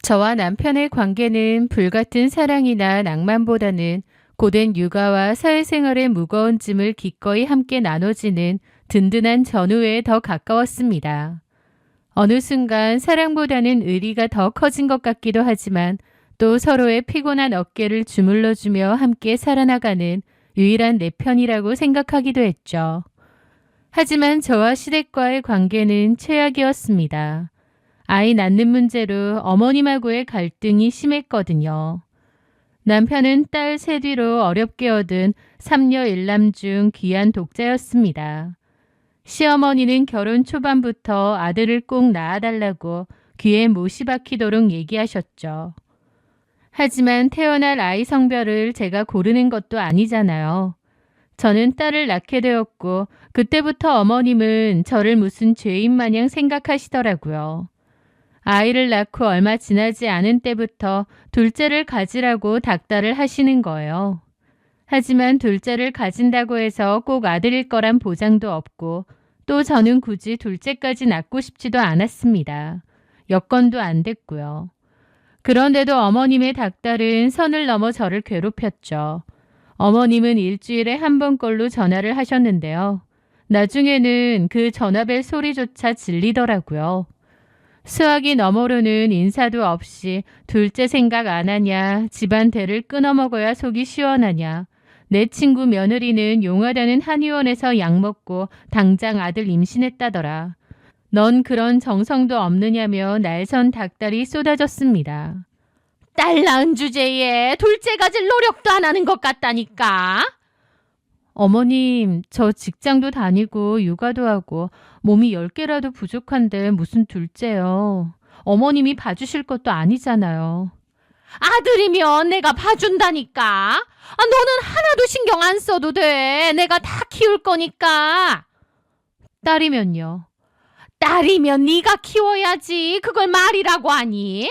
저와 남편의 관계는 불같은 사랑이나 낭만보다는 고된 육아와 사회생활의 무거운 짐을 기꺼이 함께 나눠지는 든든한 전우회에 더 가까웠습니다. 어느 순간 사랑보다는 의리가 더 커진 것 같기도 하지만 또 서로의 피곤한 어깨를 주물러주며 함께 살아나가는 유일한 내 편이라고 생각하기도 했죠. 하지만 저와 시댁과의 관계는 최악이었습니다. 아이 낳는 문제로 어머님하고의 갈등이 심했거든요. 남편은 딸 셋 뒤로 어렵게 얻은 3녀 1남 중 귀한 독자였습니다. 시어머니는 결혼 초반부터 아들을 꼭 낳아달라고 귀에 못이 박히도록 얘기하셨죠. 하지만 태어날 아이 성별을 제가 고르는 것도 아니잖아요. 저는 딸을 낳게 되었고 그때부터 어머님은 저를 무슨 죄인 마냥 생각하시더라고요. 아이를 낳고 얼마 지나지 않은 때부터 둘째를 가지라고 닥달을 하시는 거예요. 하지만 둘째를 가진다고 해서 꼭 아들일 거란 보장도 없고 또 저는 굳이 둘째까지 낳고 싶지도 않았습니다. 여건도 안 됐고요. 그런데도 어머님의 닥달은 선을 넘어 저를 괴롭혔죠. 어머님은 일주일에 한 번꼴로 전화를 하셨는데요. 나중에는 그 전화벨 소리조차 질리더라고요. 수학이 너머로는 인사도 없이 둘째 생각 안 하냐, 집안 대를 끊어먹어야 속이 시원하냐, 내 친구 며느리는 용하다는 한의원에서 약 먹고 당장 아들 임신했다더라. 넌 그런 정성도 없느냐며 날선 닭달이 쏟아졌습니다. 딸 낳은 주제에 둘째 가질 노력도 안 하는 것 같다니까. 어머님, 저 직장도 다니고 육아도 하고 몸이 10개라도 부족한데 무슨 둘째요. 어머님이 봐주실 것도 아니잖아요. 아들이면 내가 봐준다니까. 너는 하나도 신경 안 써도 돼. 내가 다 키울 거니까. 딸이면요. 딸이면 네가 키워야지. 그걸 말이라고 하니?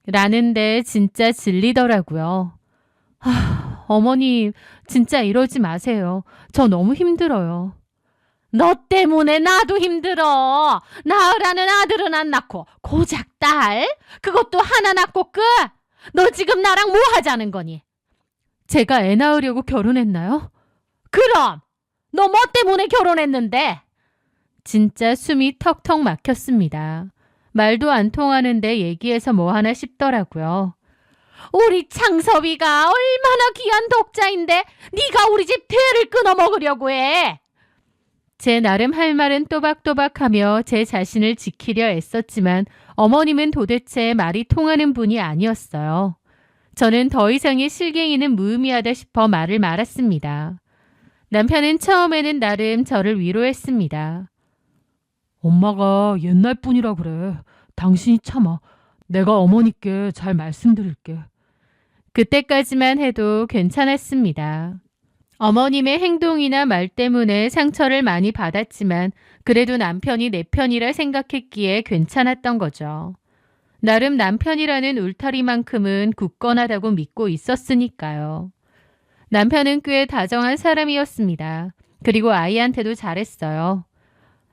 라는데 진짜 질리더라고요. 어머님, 진짜 이러지 마세요. 저 너무 힘들어요. 너 때문에 나도 힘들어. 낳으라는 아들은 안 낳고 고작 딸? 그것도 하나 낳고 끝? 너 지금 나랑 뭐 하자는 거니? 제가 애 낳으려고 결혼했나요? 그럼! 너 뭐 때문에 결혼했는데? 진짜 숨이 턱턱 막혔습니다. 말도 안 통하는데 얘기해서 뭐 하나 싶더라고요. 우리 창섭이가 얼마나 귀한 독자인데 네가 우리 집 대를 끊어먹으려고 해. 제 나름 할 말은 또박또박하며 제 자신을 지키려 애썼지만 어머님은 도대체 말이 통하는 분이 아니었어요. 저는 더 이상의 실갱이는 무의미하다 싶어 말을 말았습니다. 남편은 처음에는 나름 저를 위로했습니다. 엄마가 옛날 분이라 그래. 당신이 참아. 내가 어머니께 잘 말씀드릴게. 그때까지만 해도 괜찮았습니다. 어머님의 행동이나 말 때문에 상처를 많이 받았지만 그래도 남편이 내 편이라 생각했기에 괜찮았던 거죠. 나름 남편이라는 울타리만큼은 굳건하다고 믿고 있었으니까요. 남편은 꽤 다정한 사람이었습니다. 그리고 아이한테도 잘했어요.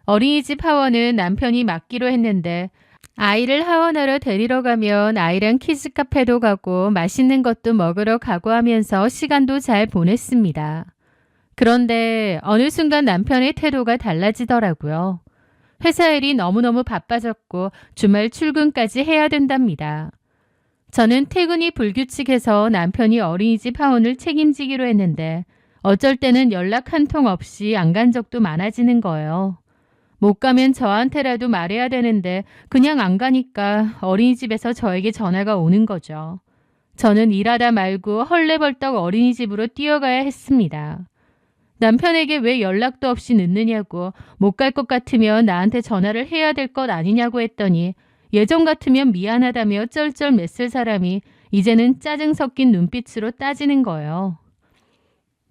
어린이집 하원은 남편이 맡기로 했는데 아이를 하원하러 데리러 가면 아이랑 키즈 카페도 가고 맛있는 것도 먹으러 가고 하면서 시간도 잘 보냈습니다. 그런데 어느 순간 남편의 태도가 달라지더라고요. 회사 일이 너무너무 바빠졌고 주말 출근까지 해야 된답니다. 저는 퇴근이 불규칙해서 남편이 어린이집 하원을 책임지기로 했는데 어쩔 때는 연락 한 통 없이 안 간 적도 많아지는 거예요. 못 가면 저한테라도 말해야 되는데 그냥 안 가니까 어린이집에서 저에게 전화가 오는 거죠. 저는 일하다 말고 헐레벌떡 어린이집으로 뛰어가야 했습니다. 남편에게 왜 연락도 없이 늦느냐고 못 갈 것 같으면 나한테 전화를 해야 될 것 아니냐고 했더니 예전 같으면 미안하다며 쩔쩔 맸을 사람이 이제는 짜증 섞인 눈빛으로 따지는 거예요.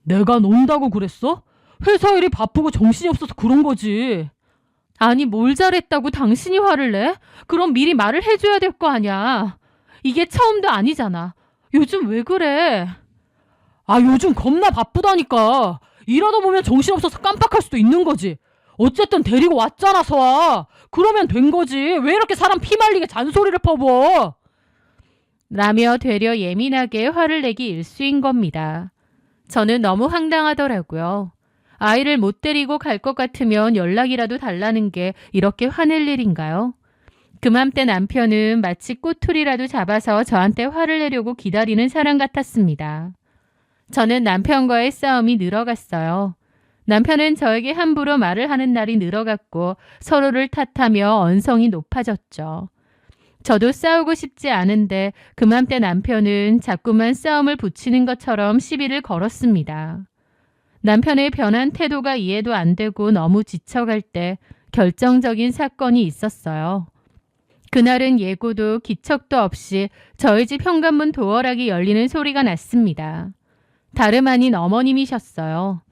내가 논다고 그랬어? 회사 일이 바쁘고 정신이 없어서 그런 거지. 아니 뭘 잘했다고 당신이 화를 내? 그럼 미리 말을 해줘야 될 거 아니야. 이게 처음도 아니잖아. 요즘 왜 그래? 요즘 겁나 바쁘다니까. 일하다 보면 정신없어서 깜빡할 수도 있는 거지. 어쨌든 데리고 왔잖아, 서아. 그러면 된 거지. 왜 이렇게 사람 피말리게 잔소리를 퍼부어? 라며 되려 예민하게 화를 내기 일쑤인 겁니다. 저는 너무 황당하더라고요. 아이를 못 데리고 갈 것 같으면 연락이라도 달라는 게 이렇게 화낼 일인가요? 그맘때 남편은 마치 꼬투리라도 잡아서 저한테 화를 내려고 기다리는 사람 같았습니다. 저는 남편과의 싸움이 늘어갔어요. 남편은 저에게 함부로 말을 하는 날이 늘어갔고 서로를 탓하며 언성이 높아졌죠. 저도 싸우고 싶지 않은데 그맘때 남편은 자꾸만 싸움을 붙이는 것처럼 시비를 걸었습니다. 남편의 변한 태도가 이해도 안 되고 너무 지쳐갈 때 결정적인 사건이 있었어요. 그날은 예고도 기척도 없이 저희 집 현관문 도어락이 열리는 소리가 났습니다. 다름 아닌 어머님이셨어요.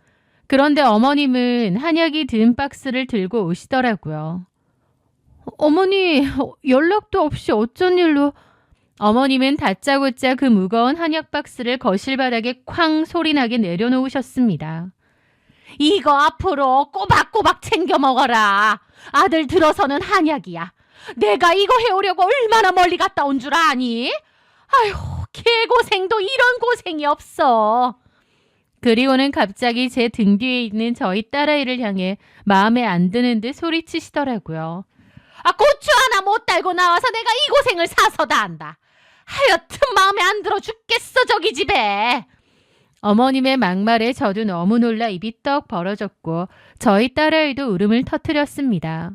그런데 어머님은 한약이 든 박스를 들고 오시더라고요. 어머니, 연락도 없이 어쩐 일로... 어머님은 다짜고짜 그 무거운 한약 박스를 거실 바닥에 쾅 소리나게 내려놓으셨습니다. 이거 앞으로 꼬박꼬박 챙겨 먹어라. 아들 들어서는 한약이야. 내가 이거 해오려고 얼마나 멀리 갔다 온 줄 아니? 아휴, 개고생도 이런 고생이 없어. 그리고는 갑자기 제 등 뒤에 있는 저희 딸아이를 향해 마음에 안 드는 듯 소리치시더라고요. 고추 하나 못 달고 나와서 내가 이 고생을 사서 다 한다. 하여튼 마음에 안 들어 죽겠어 저기 집에. 어머님의 막말에 저도 너무 놀라 입이 떡 벌어졌고 저희 딸아이도 울음을 터뜨렸습니다.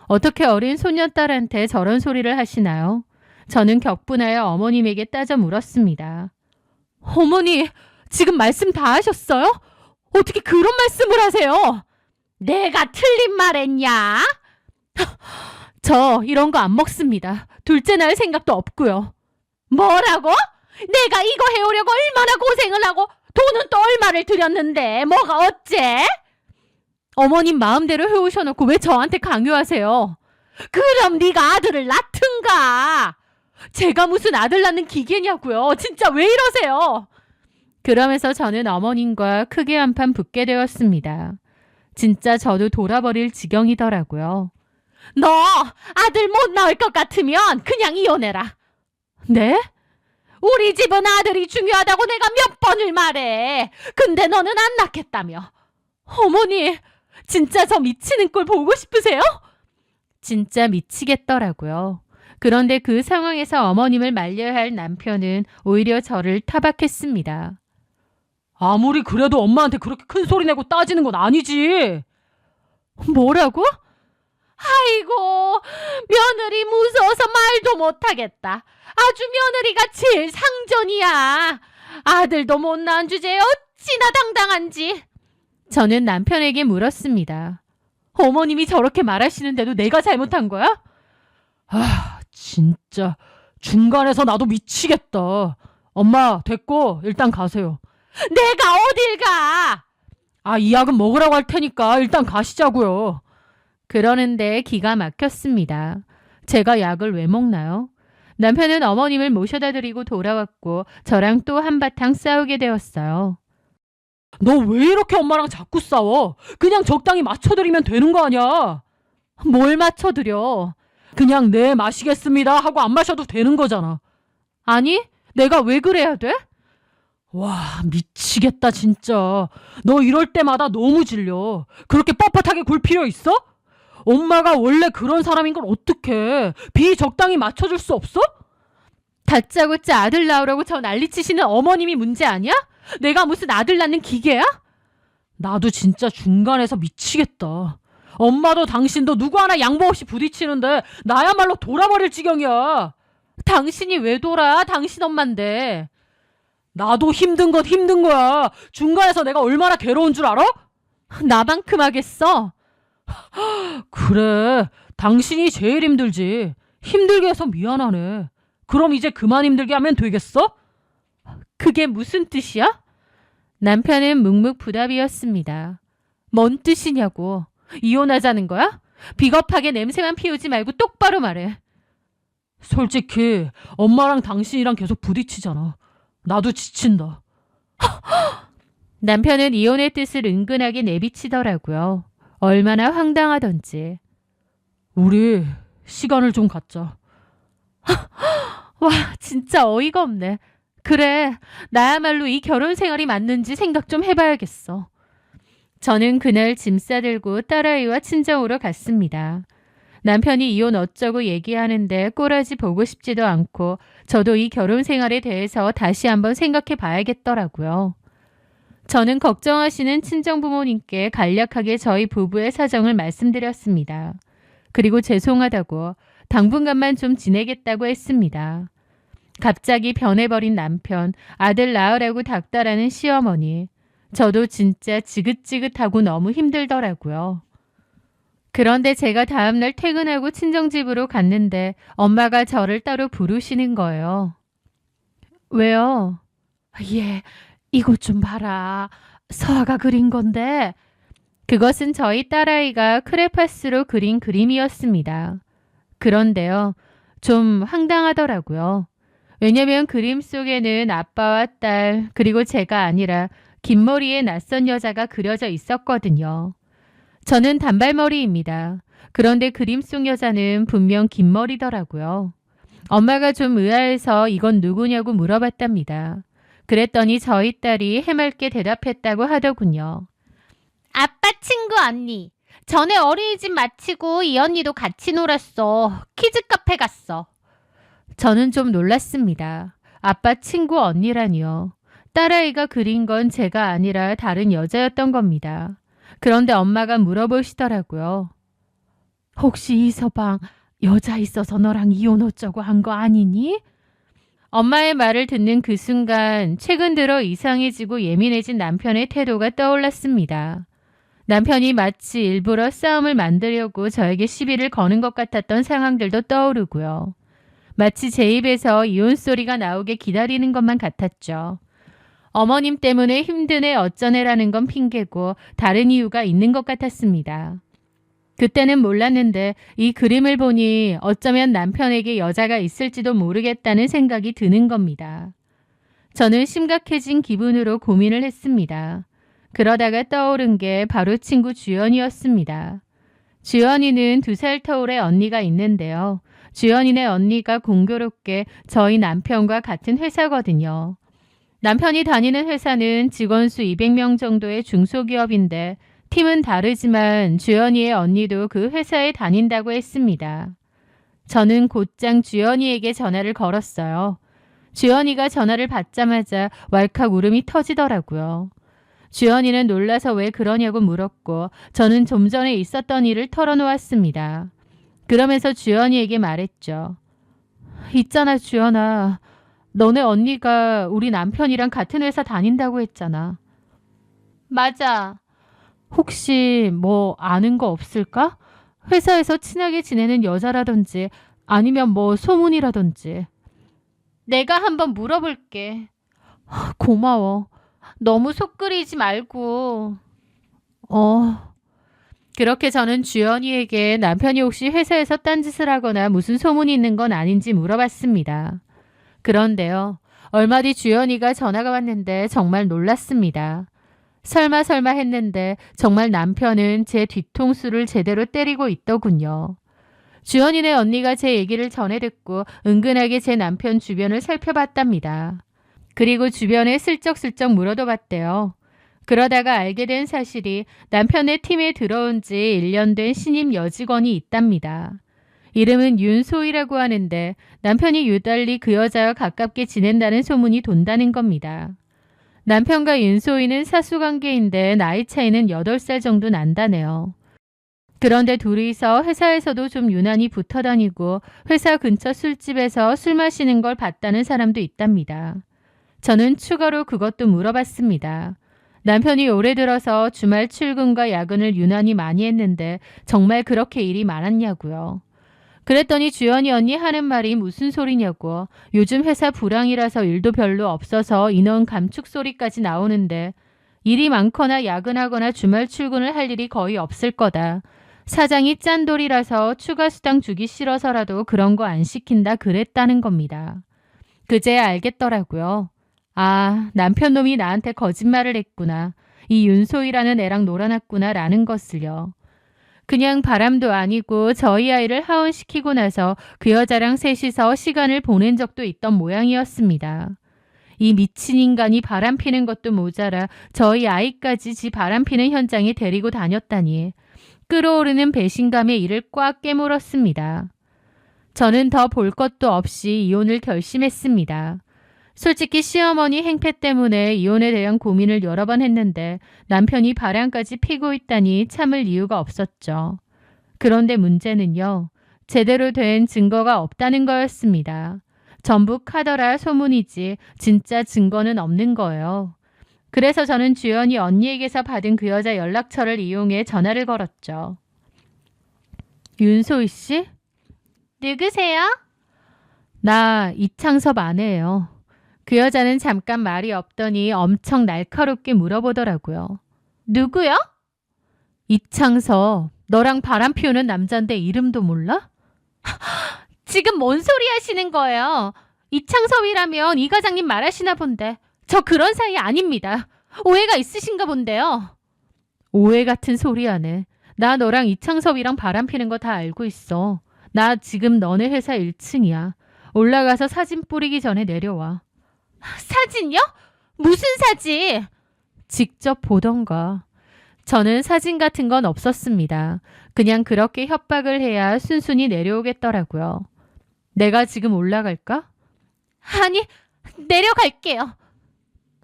어떻게 어린 소녀딸한테 저런 소리를 하시나요? 저는 격분하여 어머님에게 따져 물었습니다. 어머니, 지금 말씀 다 하셨어요? 어떻게 그런 말씀을 하세요? 내가 틀린 말 했냐? 저 이런 거 안 먹습니다. 둘째 낳을 생각도 없고요. 뭐라고? 내가 이거 해오려고 얼마나 고생을 하고 돈은 또 얼마를 들였는데 뭐가 어째? 어머님 마음대로 해오셔놓고 왜 저한테 강요하세요? 그럼 네가 아들을 낳든가. 제가 무슨 아들 낳는 기계냐고요. 진짜 왜 이러세요? 그러면서 저는 어머님과 크게 한판 붙게 되었습니다. 진짜 저도 돌아버릴 지경이더라고요. 너 아들 못 낳을 것 같으면 그냥 이혼해라. 네? 우리 집은 아들이 중요하다고 내가 몇 번을 말해. 근데 너는 안 낳겠다며. 어머니, 진짜 저 미치는 꼴 보고 싶으세요? 진짜 미치겠더라고요. 그런데 그 상황에서 어머님을 말려야 할 남편은 오히려 저를 타박했습니다. 아무리 그래도 엄마한테 그렇게 큰 소리 내고 따지는 건 아니지. 뭐라고? 아이고, 며느리 무서워서 말도 못하겠다. 아주 며느리가 제일 상전이야. 아들도 못 낳은 주제에 어찌나 당당한지. 저는 남편에게 물었습니다. 어머님이 저렇게 말하시는데도 내가 잘못한 거야? 진짜 중간에서 나도 미치겠다. 엄마, 됐고 일단 가세요. 내가 어딜 가? 이 약은 먹으라고 할 테니까 일단 가시자고요. 그러는데 기가 막혔습니다. 제가 약을 왜 먹나요? 남편은 어머님을 모셔다 드리고 돌아왔고 저랑 또 한바탕 싸우게 되었어요. 너 왜 이렇게 엄마랑 자꾸 싸워? 그냥 적당히 맞춰드리면 되는 거 아니야? 뭘 맞춰드려? 그냥 네 마시겠습니다 하고 안 마셔도 되는 거잖아. 아니, 내가 왜 그래야 돼? 와, 미치겠다 진짜. 너 이럴 때마다 너무 질려. 그렇게 뻣뻣하게 굴 필요 있어? 엄마가 원래 그런 사람인 걸 어떡해. 비적당히 맞춰줄 수 없어? 다짜고짜 아들 낳으라고 저 난리치시는 어머님이 문제 아니야? 내가 무슨 아들 낳는 기계야? 나도 진짜 중간에서 미치겠다. 엄마도 당신도 누구 하나 양보 없이 부딪히는데 나야말로 돌아버릴 지경이야. 당신이 왜 돌아? 당신 엄만데. 나도 힘든 건 힘든 거야. 중간에서 내가 얼마나 괴로운 줄 알아? 나만큼 하겠어? 그래, 당신이 제일 힘들지. 힘들게 해서 미안하네. 그럼 이제 그만 힘들게 하면 되겠어? 그게 무슨 뜻이야? 남편은 묵묵부답이었습니다. 뭔 뜻이냐고. 이혼하자는 거야? 비겁하게 냄새만 피우지 말고 똑바로 말해. 솔직히 엄마랑 당신이랑 계속 부딪히잖아. 나도 지친다. 남편은 이혼의 뜻을 은근하게 내비치더라고요. 얼마나 황당하던지. 우리 시간을 좀 갖자. 와, 진짜 어이가 없네. 그래, 나야말로 이 결혼 생활이 맞는지 생각 좀 해봐야겠어. 저는 그날 짐 싸들고 딸아이와 친정으로 갔습니다. 남편이 이혼 어쩌고 얘기하는데 꼬라지 보고 싶지도 않고 저도 이 결혼 생활에 대해서 다시 한번 생각해 봐야겠더라고요. 저는 걱정하시는 친정 부모님께 간략하게 저희 부부의 사정을 말씀드렸습니다. 그리고 죄송하다고 당분간만 좀 지내겠다고 했습니다. 갑자기 변해버린 남편, 아들 낳으라고 닥달하는 시어머니. 저도 진짜 지긋지긋하고 너무 힘들더라고요. 그런데 제가 다음날 퇴근하고 친정집으로 갔는데 엄마가 저를 따로 부르시는 거예요. 왜요? 예, 이것 좀 봐라. 서아가 그린 건데. 그것은 저희 딸아이가 크레파스로 그린 그림이었습니다. 그런데요, 좀 황당하더라고요. 왜냐면 그림 속에는 아빠와 딸, 그리고 제가 아니라 긴 머리의 낯선 여자가 그려져 있었거든요. 저는 단발머리입니다. 그런데 그림 속 여자는 분명 긴 머리더라고요. 엄마가 좀 의아해서 이건 누구냐고 물어봤답니다. 그랬더니 저희 딸이 해맑게 대답했다고 하더군요. 아빠 친구 언니. 전에 어린이집 마치고 이 언니도 같이 놀았어. 키즈 카페 갔어. 저는 좀 놀랐습니다. 아빠 친구 언니라니요. 딸아이가 그린 건 제가 아니라 다른 여자였던 겁니다. 그런데 엄마가 물어보시더라고요. 혹시 이서방 여자 있어서 너랑 이혼 어쩌고 한 거 아니니? 엄마의 말을 듣는 그 순간 최근 들어 이상해지고 예민해진 남편의 태도가 떠올랐습니다. 남편이 마치 일부러 싸움을 만들려고 저에게 시비를 거는 것 같았던 상황들도 떠오르고요. 마치 제 입에서 이혼 소리가 나오게 기다리는 것만 같았죠. 어머님 때문에 힘든 애 어쩌네라는 건 핑계고 다른 이유가 있는 것 같았습니다. 그때는 몰랐는데 이 그림을 보니 어쩌면 남편에게 여자가 있을지도 모르겠다는 생각이 드는 겁니다. 저는 심각해진 기분으로 고민을 했습니다. 그러다가 떠오른 게 바로 친구 주연이었습니다. 주연이는 2살 터울의 언니가 있는데요. 주연이네 언니가 공교롭게 저희 남편과 같은 회사거든요. 남편이 다니는 회사는 직원 수 200명 정도의 중소기업인데 팀은 다르지만 주연이의 언니도 그 회사에 다닌다고 했습니다. 저는 곧장 주연이에게 전화를 걸었어요. 주연이가 전화를 받자마자 왈칵 울음이 터지더라고요. 주연이는 놀라서 왜 그러냐고 물었고 저는 좀 전에 있었던 일을 털어놓았습니다. 그러면서 주연이에게 말했죠. 있잖아 주연아. 너네 언니가 우리 남편이랑 같은 회사 다닌다고 했잖아. 맞아. 혹시 뭐 아는 거 없을까? 회사에서 친하게 지내는 여자라든지 아니면 뭐 소문이라든지. 내가 한번 물어볼게. 고마워. 너무 속 끓이지 말고. 그렇게 저는 주연이에게 남편이 혹시 회사에서 딴짓을 하거나 무슨 소문이 있는 건 아닌지 물어봤습니다. 그런데요. 얼마 뒤 주연이가 전화가 왔는데 정말 놀랐습니다. 설마 했는데 정말 남편은 제 뒤통수를 제대로 때리고 있더군요. 주연이네 언니가 제 얘기를 전해 듣고 은근하게 제 남편 주변을 살펴봤답니다. 그리고 주변에 슬쩍슬쩍 물어도 봤대요. 그러다가 알게 된 사실이 남편의 팀에 들어온 지 1년 된 신임 여직원이 있답니다. 이름은 윤소희라고 하는데 남편이 유달리 그 여자와 가깝게 지낸다는 소문이 돈다는 겁니다. 남편과 윤소희는 사수관계인데 나이 차이는 8살 정도 난다네요. 그런데 둘이서 회사에서도 좀 유난히 붙어 다니고 회사 근처 술집에서 술 마시는 걸 봤다는 사람도 있답니다. 저는 추가로 그것도 물어봤습니다. 남편이 올해 들어서 주말 출근과 야근을 유난히 많이 했는데 정말 그렇게 일이 많았냐고요. 그랬더니 주연이 언니 하는 말이 무슨 소리냐고. 요즘 회사 불황이라서 일도 별로 없어서 인원 감축 소리까지 나오는데 일이 많거나 야근하거나 주말 출근을 할 일이 거의 없을 거다. 사장이 짠돌이라서 추가 수당 주기 싫어서라도 그런 거 안 시킨다 그랬다는 겁니다. 그제야 알겠더라고요. 아, 남편 놈이 나한테 거짓말을 했구나. 이 윤소희라는 애랑 놀아놨구나 라는 것을요. 그냥 바람도 아니고 저희 아이를 하원시키고 나서 그 여자랑 셋이서 시간을 보낸 적도 있던 모양이었습니다. 이 미친 인간이 바람 피는 것도 모자라 저희 아이까지 지 바람 피는 현장에 데리고 다녔다니 끌어오르는 배신감에 이를 꽉 깨물었습니다. 저는 더 볼 것도 없이 이혼을 결심했습니다. 솔직히 시어머니 행패 때문에 이혼에 대한 고민을 여러 번 했는데 남편이 바람까지 피고 있다니 참을 이유가 없었죠. 그런데 문제는요. 제대로 된 증거가 없다는 거였습니다. 전부 카더라 소문이지 진짜 증거는 없는 거예요. 그래서 저는 주연이 언니에게서 받은 그 여자 연락처를 이용해 전화를 걸었죠. 윤소희 씨? 누구세요? 나 이창섭 아내예요. 그 여자는 잠깐 말이 없더니 엄청 날카롭게 물어보더라고요. 누구요? 이창섭. 너랑 바람 피우는 남잔데 이름도 몰라? 지금 뭔 소리 하시는 거예요? 이창섭이라면 이 과장님 말하시나 본데. 저 그런 사이 아닙니다. 오해가 있으신가 본데요. 오해 같은 소리 하네. 나 너랑 이창섭이랑 바람 피는 거 다 알고 있어. 나 지금 너네 회사 1층이야. 올라가서 사진 뿌리기 전에 내려와. 사진요? 무슨 사진? 직접 보던가. 저는 사진 같은 건 없었습니다. 그냥 그렇게 협박을 해야 순순히 내려오겠더라고요. 내가 지금 올라갈까? 아니, 내려갈게요.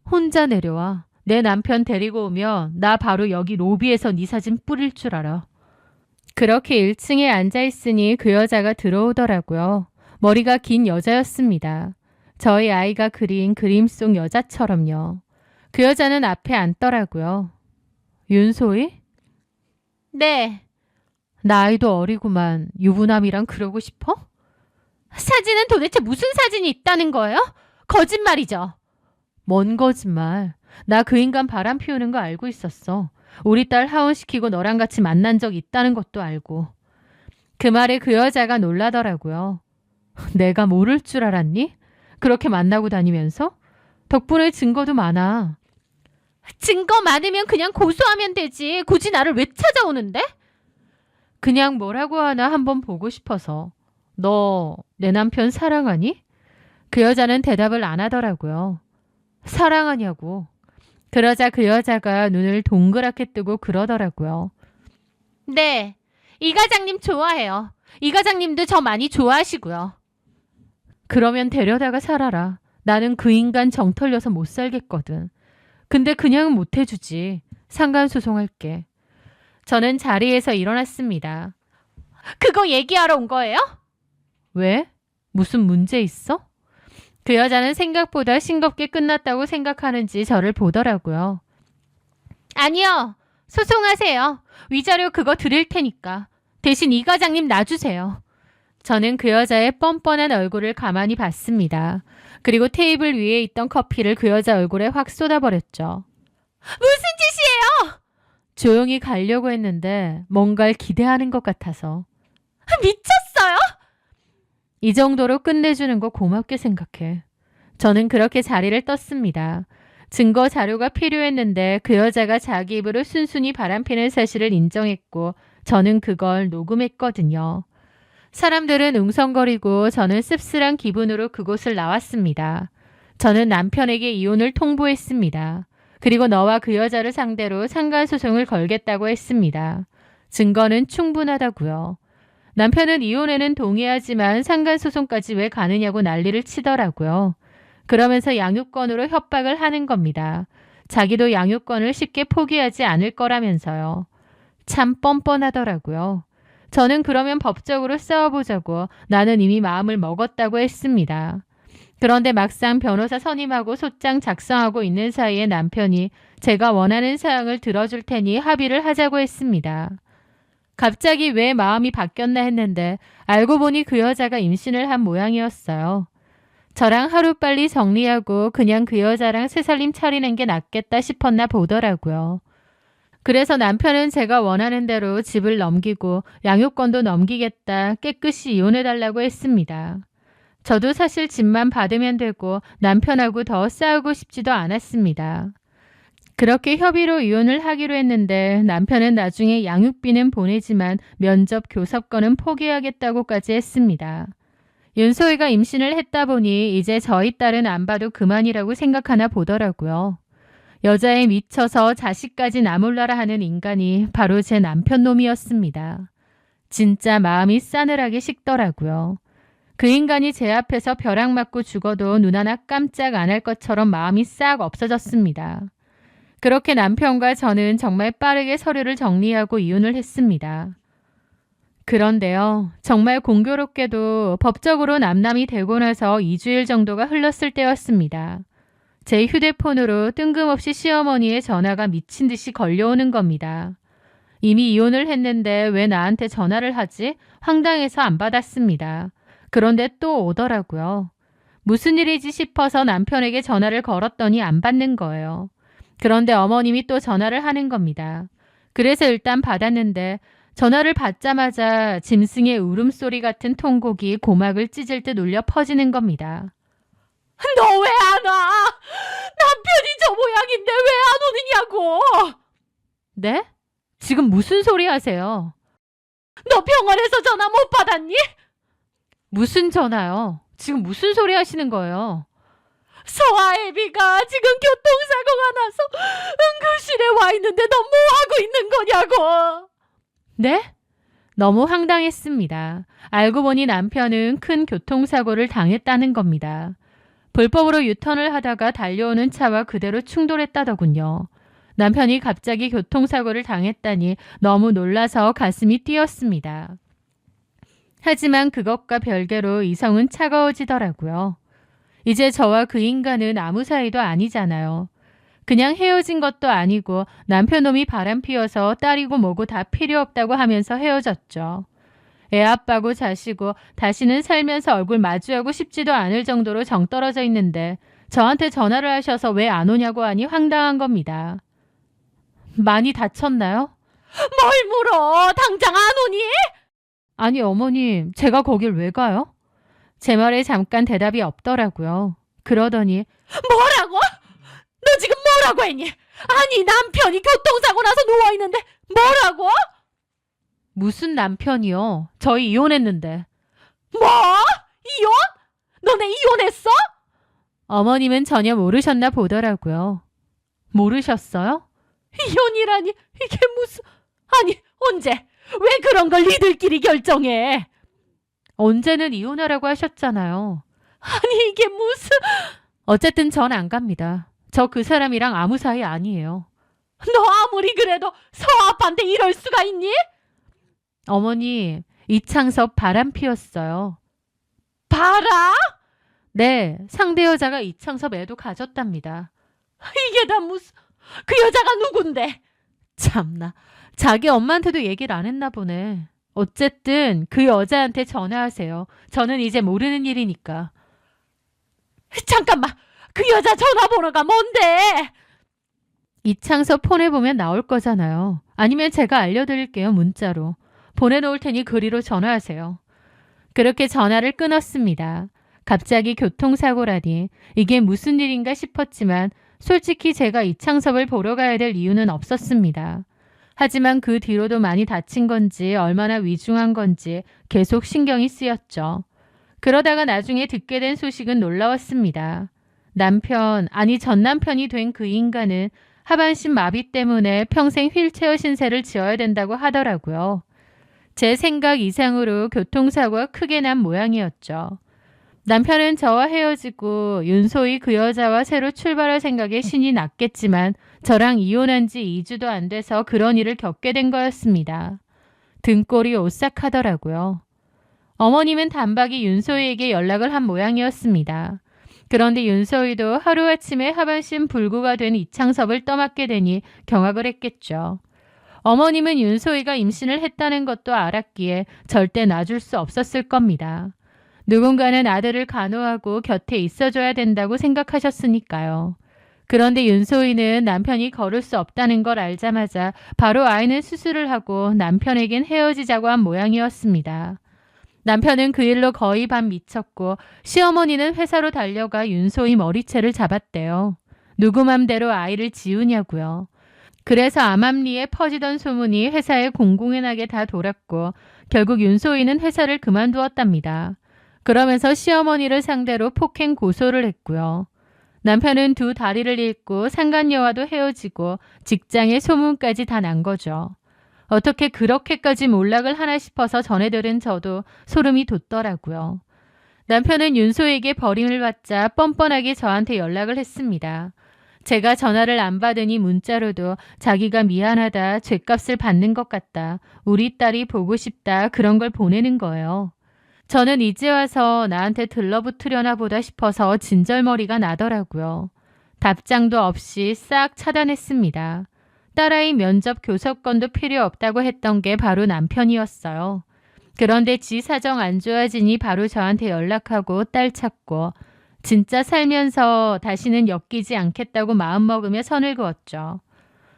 혼자 내려와. 내 남편 데리고 오면 나 바로 여기 로비에서 네 사진 뿌릴 줄 알아. 그렇게 1층에 앉아있으니 그 여자가 들어오더라고요. 머리가 긴 여자였습니다. 저희 아이가 그린 그림 속 여자처럼요. 그 여자는 앞에 앉더라고요. 윤소희? 네. 나이도 어리구만. 유부남이랑 그러고 싶어? 사진은 도대체 무슨 사진이 있다는 거예요? 거짓말이죠. 뭔 거짓말. 나 그 인간 바람 피우는 거 알고 있었어. 우리 딸 하원시키고 너랑 같이 만난 적 있다는 것도 알고. 그 말에 그 여자가 놀라더라고요. 내가 모를 줄 알았니? 그렇게 만나고 다니면서? 덕분에 증거도 많아. 증거 많으면 그냥 고소하면 되지. 굳이 나를 왜 찾아오는데? 그냥 뭐라고 하나 한번 보고 싶어서. 너 내 남편 사랑하니? 그 여자는 대답을 안 하더라고요. 사랑하냐고. 그러자 그 여자가 눈을 동그랗게 뜨고 그러더라고요. 네, 이 과장님 좋아해요. 이 과장님도 저 많이 좋아하시고요. 그러면 데려다가 살아라. 나는 그 인간 정 털려서 못 살겠거든. 근데 그냥은 못 해주지. 상간소송할게. 저는 자리에서 일어났습니다. 그거 얘기하러 온 거예요? 왜? 무슨 문제 있어? 그 여자는 생각보다 싱겁게 끝났다고 생각하는지 저를 보더라고요. 아니요. 소송하세요. 위자료 그거 드릴 테니까. 대신 이 과장님 놔주세요. 저는 그 여자의 뻔뻔한 얼굴을 가만히 봤습니다. 그리고 테이블 위에 있던 커피를 그 여자 얼굴에 확 쏟아버렸죠. 무슨 짓이에요? 조용히 가려고 했는데 뭔가를 기대하는 것 같아서. 미쳤어요? 이 정도로 끝내주는 거 고맙게 생각해. 저는 그렇게 자리를 떴습니다. 증거 자료가 필요했는데 그 여자가 자기 입으로 순순히 바람피는 사실을 인정했고 저는 그걸 녹음했거든요. 사람들은 웅성거리고 저는 씁쓸한 기분으로 그곳을 나왔습니다. 저는 남편에게 이혼을 통보했습니다. 그리고 너와 그 여자를 상대로 상간소송을 걸겠다고 했습니다. 증거는 충분하다고요. 남편은 이혼에는 동의하지만 상간소송까지 왜 가느냐고 난리를 치더라고요. 그러면서 양육권으로 협박을 하는 겁니다. 자기도 양육권을 쉽게 포기하지 않을 거라면서요. 참 뻔뻔하더라고요. 저는 그러면 법적으로 싸워보자고 나는 이미 마음을 먹었다고 했습니다. 그런데 막상 변호사 선임하고 소장 작성하고 있는 사이에 남편이 제가 원하는 사항을 들어줄 테니 합의를 하자고 했습니다. 갑자기 왜 마음이 바뀌었나 했는데 알고 보니 그 여자가 임신을 한 모양이었어요. 저랑 하루빨리 정리하고 그냥 그 여자랑 새살림 차리는 게 낫겠다 싶었나 보더라고요. 그래서 남편은 제가 원하는 대로 집을 넘기고 양육권도 넘기겠다 깨끗이 이혼해달라고 했습니다. 저도 사실 집만 받으면 되고 남편하고 더 싸우고 싶지도 않았습니다. 그렇게 협의로 이혼을 하기로 했는데 남편은 나중에 양육비는 보내지만 면접 교섭권은 포기하겠다고까지 했습니다. 윤소희가 임신을 했다 보니 이제 저희 딸은 안 봐도 그만이라고 생각하나 보더라고요. 여자에 미쳐서 자식까지 나몰라라 하는 인간이 바로 제 남편 놈이었습니다. 진짜 마음이 싸늘하게 식더라고요. 그 인간이 제 앞에서 벼락 맞고 죽어도 눈 하나 깜짝 안 할 것처럼 마음이 싹 없어졌습니다. 그렇게 남편과 저는 정말 빠르게 서류를 정리하고 이혼을 했습니다. 그런데요, 정말 공교롭게도 법적으로 남남이 되고 나서 2주일 정도가 흘렀을 때였습니다. 제 휴대폰으로 뜬금없이 시어머니의 전화가 미친 듯이 걸려오는 겁니다. 이미 이혼을 했는데 왜 나한테 전화를 하지? 황당해서 안 받았습니다. 그런데 또 오더라고요. 무슨 일이지 싶어서 남편에게 전화를 걸었더니 안 받는 거예요. 그런데 어머님이 또 전화를 하는 겁니다. 그래서 일단 받았는데 전화를 받자마자 짐승의 울음소리 같은 통곡이 고막을 찢을 듯 울려 퍼지는 겁니다. 너 왜 안 와? 남편이 저 모양인데 왜 안 오느냐고. 네? 지금 무슨 소리 하세요? 너 병원에서 전화 못 받았니? 무슨 전화요? 지금 무슨 소리 하시는 거예요? 서아애비가 지금 교통사고가 나서 응급실에 와 있는데 너 뭐 하고 있는 거냐고. 네? 너무 황당했습니다. 알고 보니 남편은 큰 교통사고를 당했다는 겁니다. 불법으로 유턴을 하다가 달려오는 차와 그대로 충돌했다더군요. 남편이 갑자기 교통사고를 당했다니 너무 놀라서 가슴이 뛰었습니다. 하지만 그것과 별개로 이성은 차가워지더라고요. 이제 저와 그 인간은 아무 사이도 아니잖아요. 그냥 헤어진 것도 아니고 남편놈이 바람피워서 딸이고 뭐고 다 필요 없다고 하면서 헤어졌죠. 애 아빠고 자시고 다시는 살면서 얼굴 마주하고 싶지도 않을 정도로 정 떨어져 있는데 저한테 전화를 하셔서 왜 안 오냐고 하니 황당한 겁니다. 많이 다쳤나요? 뭘 물어? 당장 안 오니? 아니 어머님, 제가 거길 왜 가요? 제 말에 잠깐 대답이 없더라고요. 그러더니 뭐라고? 너 지금 뭐라고 했니? 아니 남편이 교통사고 나서 누워있는데 뭐라고? 무슨 남편이요? 저희 이혼했는데. 뭐? 이혼? 너네 이혼했어? 어머님은 전혀 모르셨나 보더라고요. 모르셨어요? 이혼이라니 이게 무슨... 아니 언제? 왜 그런 걸 니들끼리 결정해? 언제는 이혼하라고 하셨잖아요. 아니 이게 무슨... 어쨌든 전 안 갑니다. 저 그 사람이랑 아무 사이 아니에요. 너 아무리 그래도 서아빠한테 이럴 수가 있니? 어머니, 이창섭 바람 피웠어요. 바람? 네, 상대 여자가 이창섭 애도 가졌답니다. 이게 다 무슨... 그 여자가 누군데? 참나, 자기 엄마한테도 얘기를 안 했나 보네. 어쨌든 그 여자한테 전화하세요. 저는 이제 모르는 일이니까. 잠깐만, 그 여자 전화번호가 뭔데? 이창섭 폰에 보면 나올 거잖아요. 아니면 제가 알려드릴게요, 문자로. 보내놓을 테니 그리로 전화하세요. 그렇게 전화를 끊었습니다. 갑자기 교통사고라니 이게 무슨 일인가 싶었지만 솔직히 제가 이창섭을 보러 가야 될 이유는 없었습니다. 하지만 그 뒤로도 많이 다친 건지 얼마나 위중한 건지 계속 신경이 쓰였죠. 그러다가 나중에 듣게 된 소식은 놀라웠습니다. 남편, 아니 전 남편이 된 그 인간은 하반신 마비 때문에 평생 휠체어 신세를 지어야 된다고 하더라고요. 제 생각 이상으로 교통사고가 크게 난 모양이었죠. 남편은 저와 헤어지고 윤소희 그 여자와 새로 출발할 생각에 신이 났겠지만 저랑 이혼한 지 2주도 안 돼서 그런 일을 겪게 된 거였습니다. 등골이 오싹하더라고요. 어머님은 단박이 윤소희에게 연락을 한 모양이었습니다. 그런데 윤소희도 하루아침에 하반신 불구가 된 이창섭을 떠맡게 되니 경악을 했겠죠. 어머님은 윤소희가 임신을 했다는 것도 알았기에 절대 놔줄 수 없었을 겁니다. 누군가는 아들을 간호하고 곁에 있어줘야 된다고 생각하셨으니까요. 그런데 윤소희는 남편이 걸을 수 없다는 걸 알자마자 바로 아이는 수술을 하고 남편에겐 헤어지자고 한 모양이었습니다. 남편은 그 일로 거의 반 미쳤고 시어머니는 회사로 달려가 윤소희 머리채를 잡았대요. 누구 맘대로 아이를 지우냐고요. 그래서 암암리에 퍼지던 소문이 회사에 공공연하게 다 돌았고 결국 윤소희는 회사를 그만두었답니다. 그러면서 시어머니를 상대로 폭행 고소를 했고요. 남편은 두 다리를 잃고 상간녀와도 헤어지고 직장에 소문까지 다 난 거죠. 어떻게 그렇게까지 몰락을 하나 싶어서 전해 들은 저도 소름이 돋더라고요. 남편은 윤소에게 버림을 받자 뻔뻔하게 저한테 연락을 했습니다. 제가 전화를 안 받으니 문자로도 자기가 미안하다, 죗값을 받는 것 같다, 우리 딸이 보고 싶다 그런 걸 보내는 거예요. 저는 이제 와서 나한테 들러붙으려나 보다 싶어서 진절머리가 나더라고요. 답장도 없이 싹 차단했습니다. 딸아이 면접 교섭권도 필요 없다고 했던 게 바로 남편이었어요. 그런데 지 사정 안 좋아지니 바로 저한테 연락하고 딸 찾고 진짜 살면서 다시는 엮이지 않겠다고 마음먹으며 선을 그었죠.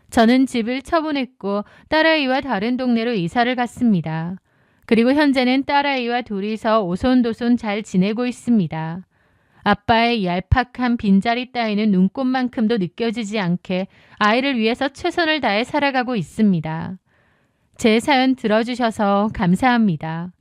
저는 집을 처분했고 딸아이와 다른 동네로 이사를 갔습니다. 그리고 현재는 딸아이와 둘이서 오손도손 잘 지내고 있습니다. 아빠의 얄팍한 빈자리 따위는 눈꽃만큼도 느껴지지 않게 아이를 위해서 최선을 다해 살아가고 있습니다. 제 사연 들어주셔서 감사합니다.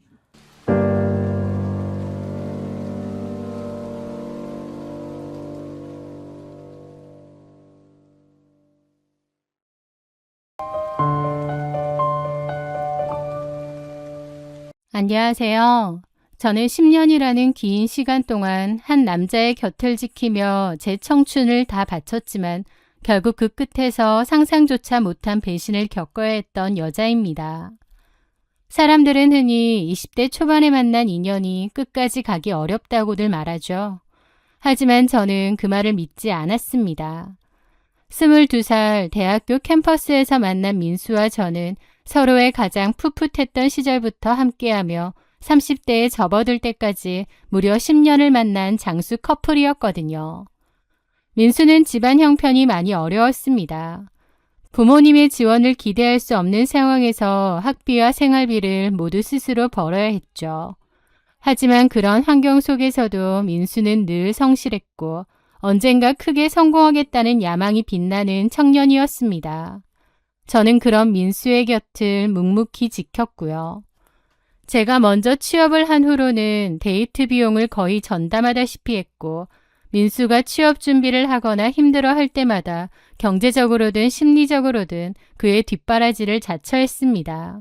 안녕하세요. 저는 10년이라는 긴 시간 동안 한 남자의 곁을 지키며 제 청춘을 다 바쳤지만 결국 그 끝에서 상상조차 못한 배신을 겪어야 했던 여자입니다. 사람들은 흔히 20대 초반에 만난 인연이 끝까지 가기 어렵다고들 말하죠. 하지만 저는 그 말을 믿지 않았습니다. 22살 대학교 캠퍼스에서 만난 민수와 저는 서로의 가장 풋풋했던 시절부터 함께하며 30대에 접어들 때까지 무려 10년을 만난 장수 커플이었거든요. 민수는 집안 형편이 많이 어려웠습니다. 부모님의 지원을 기대할 수 없는 상황에서 학비와 생활비를 모두 스스로 벌어야 했죠. 하지만 그런 환경 속에서도 민수는 늘 성실했고 언젠가 크게 성공하겠다는 야망이 빛나는 청년이었습니다. 저는 그런 민수의 곁을 묵묵히 지켰고요. 제가 먼저 취업을 한 후로는 데이트 비용을 거의 전담하다시피 했고 민수가 취업 준비를 하거나 힘들어할 때마다 경제적으로든 심리적으로든 그의 뒷바라지를 자처했습니다.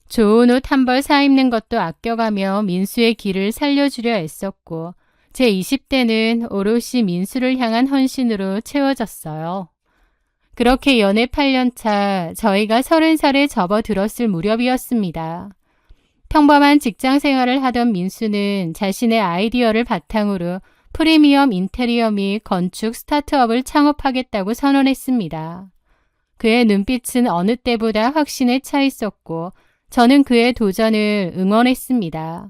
좋은 옷 한 벌 사 입는 것도 아껴가며 민수의 길을 살려주려 애썼고 제 20대는 오롯이 민수를 향한 헌신으로 채워졌어요. 그렇게 연애 8년 차 저희가 30살에 접어들었을 무렵이었습니다. 평범한 직장 생활을 하던 민수는 자신의 아이디어를 바탕으로 프리미엄 인테리어 및 건축 스타트업을 창업하겠다고 선언했습니다. 그의 눈빛은 어느 때보다 확신에 차 있었고 저는 그의 도전을 응원했습니다.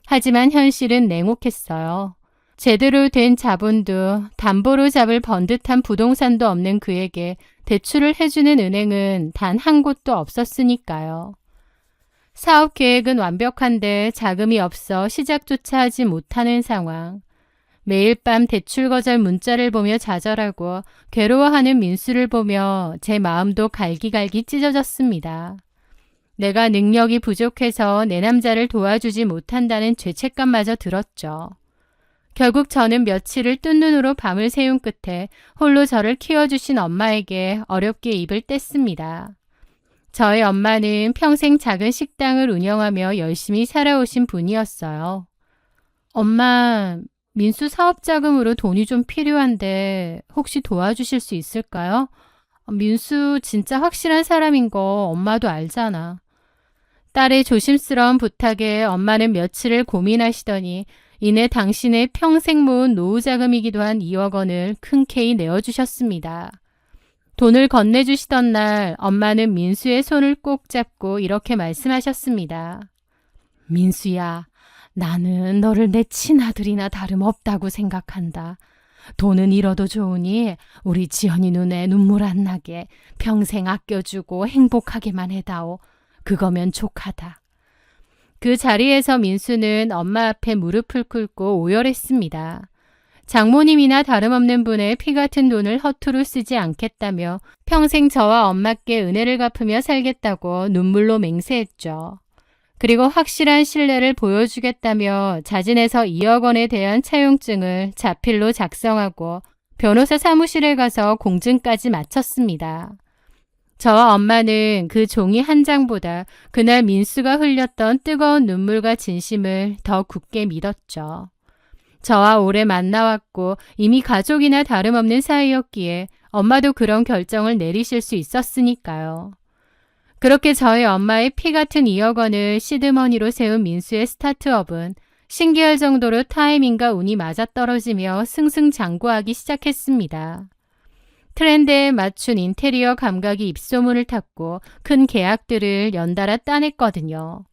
하지만 현실은 냉혹했어요. 제대로 된 자본도 담보로 잡을 번듯한 부동산도 없는 그에게 대출을 해주는 은행은 단 한 곳도 없었으니까요. 사업 계획은 완벽한데 자금이 없어 시작조차 하지 못하는 상황. 매일 밤 대출 거절 문자를 보며 좌절하고 괴로워하는 민수를 보며 제 마음도 갈기갈기 찢어졌습니다. 내가 능력이 부족해서 내 남자를 도와주지 못한다는 죄책감마저 들었죠. 결국 저는 며칠을 뜬 눈으로 밤을 새운 끝에 홀로 저를 키워주신 엄마에게 어렵게 입을 뗐습니다. 저의 엄마는 평생 작은 식당을 운영하며 열심히 살아오신 분이었어요. 엄마, 민수 사업 자금으로 돈이 좀 필요한데 혹시 도와주실 수 있을까요? 민수 진짜 확실한 사람인 거 엄마도 알잖아. 딸의 조심스러운 부탁에 엄마는 며칠을 고민하시더니 이내 당신의 평생 모은 노후 자금이기도 한 2억 원을 흔쾌히 내어주셨습니다. 돈을 건네주시던 날 엄마는 민수의 손을 꼭 잡고 이렇게 말씀하셨습니다. 민수야, 나는 너를 내 친아들이나 다름없다고 생각한다. 돈은 잃어도 좋으니 우리 지연이 눈에 눈물 안 나게 평생 아껴주고 행복하게만 해다오. 그거면 족하다. 그 자리에서 민수는 엄마 앞에 무릎을 꿇고 오열했습니다. 장모님이나 다름없는 분의 피 같은 돈을 허투루 쓰지 않겠다며 평생 저와 엄마께 은혜를 갚으며 살겠다고 눈물로 맹세했죠. 그리고 확실한 신뢰를 보여주겠다며 자진해서 2억 원에 대한 차용증을 자필로 작성하고 변호사 사무실에 가서 공증까지 마쳤습니다. 저와 엄마는 그 종이 한 장보다 그날 민수가 흘렸던 뜨거운 눈물과 진심을 더 굳게 믿었죠. 저와 오래 만나왔고 이미 가족이나 다름없는 사이였기에 엄마도 그런 결정을 내리실 수 있었으니까요. 그렇게 저희 엄마의 피 같은 2억 원을 시드머니로 세운 민수의 스타트업은 신기할 정도로 타이밍과 운이 맞아떨어지며 승승장구하기 시작했습니다. 트렌드에 맞춘 인테리어 감각이 입소문을 탔고 큰 계약들을 연달아 따냈거든요.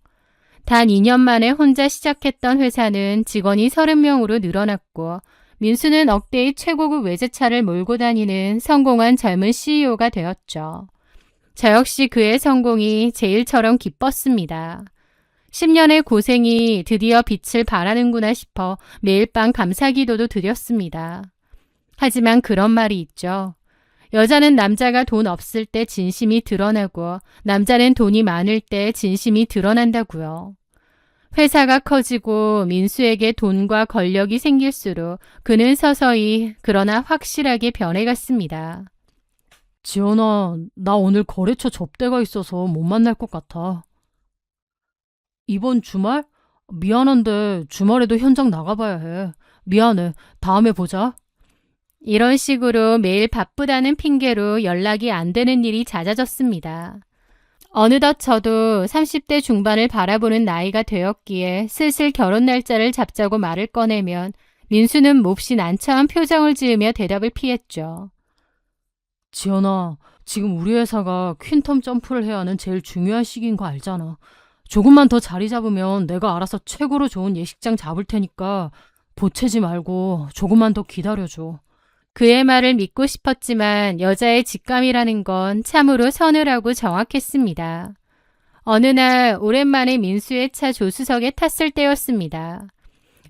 단 2년 만에 혼자 시작했던 회사는 직원이 30명으로 늘어났고 민수는 억대의 최고급 외제차를 몰고 다니는 성공한 젊은 CEO가 되었죠. 저 역시 그의 성공이 제 일처럼 기뻤습니다. 10년의 고생이 드디어 빛을 발하는구나 싶어 매일 밤 감사기도도 드렸습니다. 하지만 그런 말이 있죠. 여자는 남자가 돈 없을 때 진심이 드러나고 남자는 돈이 많을 때 진심이 드러난다고요. 회사가 커지고 민수에게 돈과 권력이 생길수록 그는 서서히 그러나 확실하게 변해갔습니다. 지연아, 나 오늘 거래처 접대가 있어서 못 만날 것 같아. 이번 주말? 미안한데 주말에도 현장 나가봐야 해. 미안해. 다음에 보자. 이런 식으로 매일 바쁘다는 핑계로 연락이 안 되는 일이 잦아졌습니다. 어느덧 저도 30대 중반을 바라보는 나이가 되었기에 슬슬 결혼 날짜를 잡자고 말을 꺼내면 민수는 몹시 난처한 표정을 지으며 대답을 피했죠. 지연아, 지금 우리 회사가 퀸텀 점프를 해야 하는 제일 중요한 시기인 거 알잖아. 조금만 더 자리 잡으면 내가 알아서 최고로 좋은 예식장 잡을 테니까 보채지 말고 조금만 더 기다려줘. 그의 말을 믿고 싶었지만 여자의 직감이라는 건 참으로 서늘하고 정확했습니다. 어느 날 오랜만에 민수의 차 조수석에 탔을 때였습니다.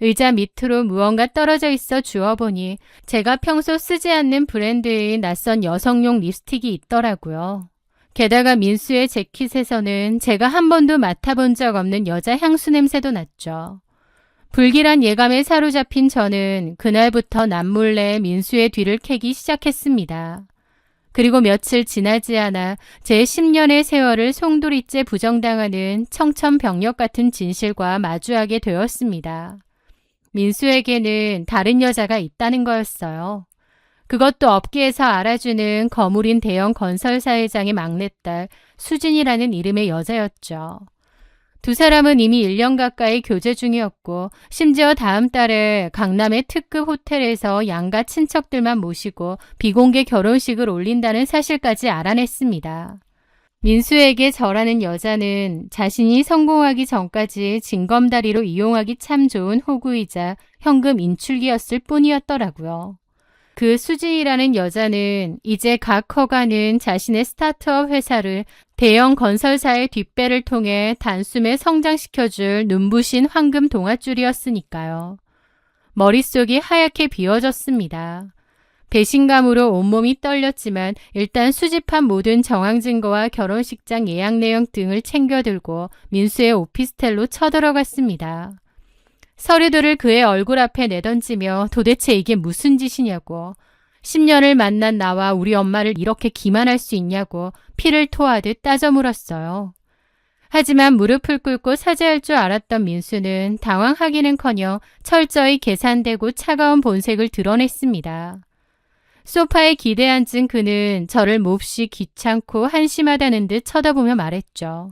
의자 밑으로 무언가 떨어져 있어 주워보니 제가 평소 쓰지 않는 브랜드의 낯선 여성용 립스틱이 있더라고요. 게다가 민수의 재킷에서는 제가 한 번도 맡아본 적 없는 여자 향수 냄새도 났죠. 불길한 예감에 사로잡힌 저는 그날부터 남몰래 민수의 뒤를 캐기 시작했습니다. 그리고 며칠 지나지 않아 제 10년의 세월을 송두리째 부정당하는 청천벽력 같은 진실과 마주하게 되었습니다. 민수에게는 다른 여자가 있다는 거였어요. 그것도 업계에서 알아주는 거물인 대형 건설사회장의 막내딸 수진이라는 이름의 여자였죠. 두 사람은 이미 1년 가까이 교제 중이었고 심지어 다음 달에 강남의 특급 호텔에서 양가 친척들만 모시고 비공개 결혼식을 올린다는 사실까지 알아냈습니다. 민수에게 저라는 여자는 자신이 성공하기 전까지 징검다리로 이용하기 참 좋은 호구이자 현금 인출기였을 뿐이었더라고요. 그 수진이라는 여자는 이제 각 커가는 자신의 스타트업 회사를 대형 건설사의 뒷배를 통해 단숨에 성장시켜줄 눈부신 황금 동아줄이었으니까요. 머릿속이 하얗게 비워졌습니다. 배신감으로 온몸이 떨렸지만 일단 수집한 모든 정황 증거와 결혼식장 예약 내용 등을 챙겨들고 민수의 오피스텔로 쳐들어갔습니다. 서류들을 그의 얼굴 앞에 내던지며 도대체 이게 무슨 짓이냐고, 10년을 만난 나와 우리 엄마를 이렇게 기만할 수 있냐고 피를 토하듯 따져 물었어요. 하지만 무릎을 꿇고 사죄할 줄 알았던 민수는 당황하기는커녕 철저히 계산되고 차가운 본색을 드러냈습니다. 소파에 기대 앉은 그는 저를 몹시 귀찮고 한심하다는 듯 쳐다보며 말했죠.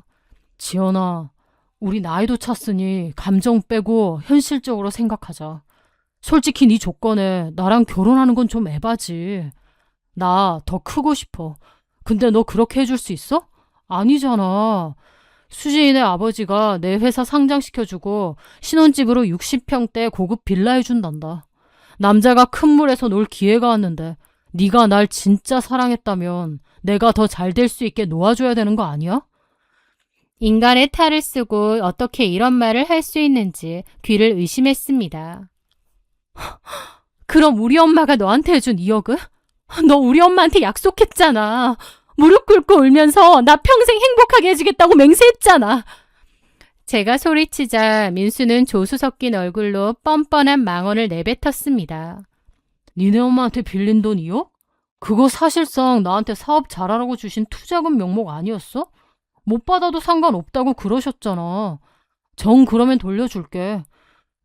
지연아, 우리 나이도 찼으니 감정 빼고 현실적으로 생각하자. 솔직히 네 조건에 나랑 결혼하는 건 좀 에바지. 나 더 크고 싶어. 근데 너 그렇게 해줄 수 있어? 아니잖아. 수진이네 아버지가 내 회사 상장시켜주고 신혼집으로 60평대 고급 빌라 해준단다. 남자가 큰 물에서 놀 기회가 왔는데 네가 날 진짜 사랑했다면 내가 더 잘 될 수 있게 놓아줘야 되는 거 아니야? 인간의 탈을 쓰고 어떻게 이런 말을 할 수 있는지 귀를 의심했습니다. 그럼 우리 엄마가 너한테 해준 2억은? 너 우리 엄마한테 약속했잖아. 무릎 꿇고 울면서 나 평생 행복하게 해주겠다고 맹세했잖아. 제가 소리치자 민수는 조수 섞인 얼굴로 뻔뻔한 망언을 내뱉었습니다. 니네 엄마한테 빌린 돈 2억? 그거 사실상 나한테 사업 잘하라고 주신 투자금 명목 아니었어? 못 받아도 상관없다고 그러셨잖아. 정 그러면 돌려줄게.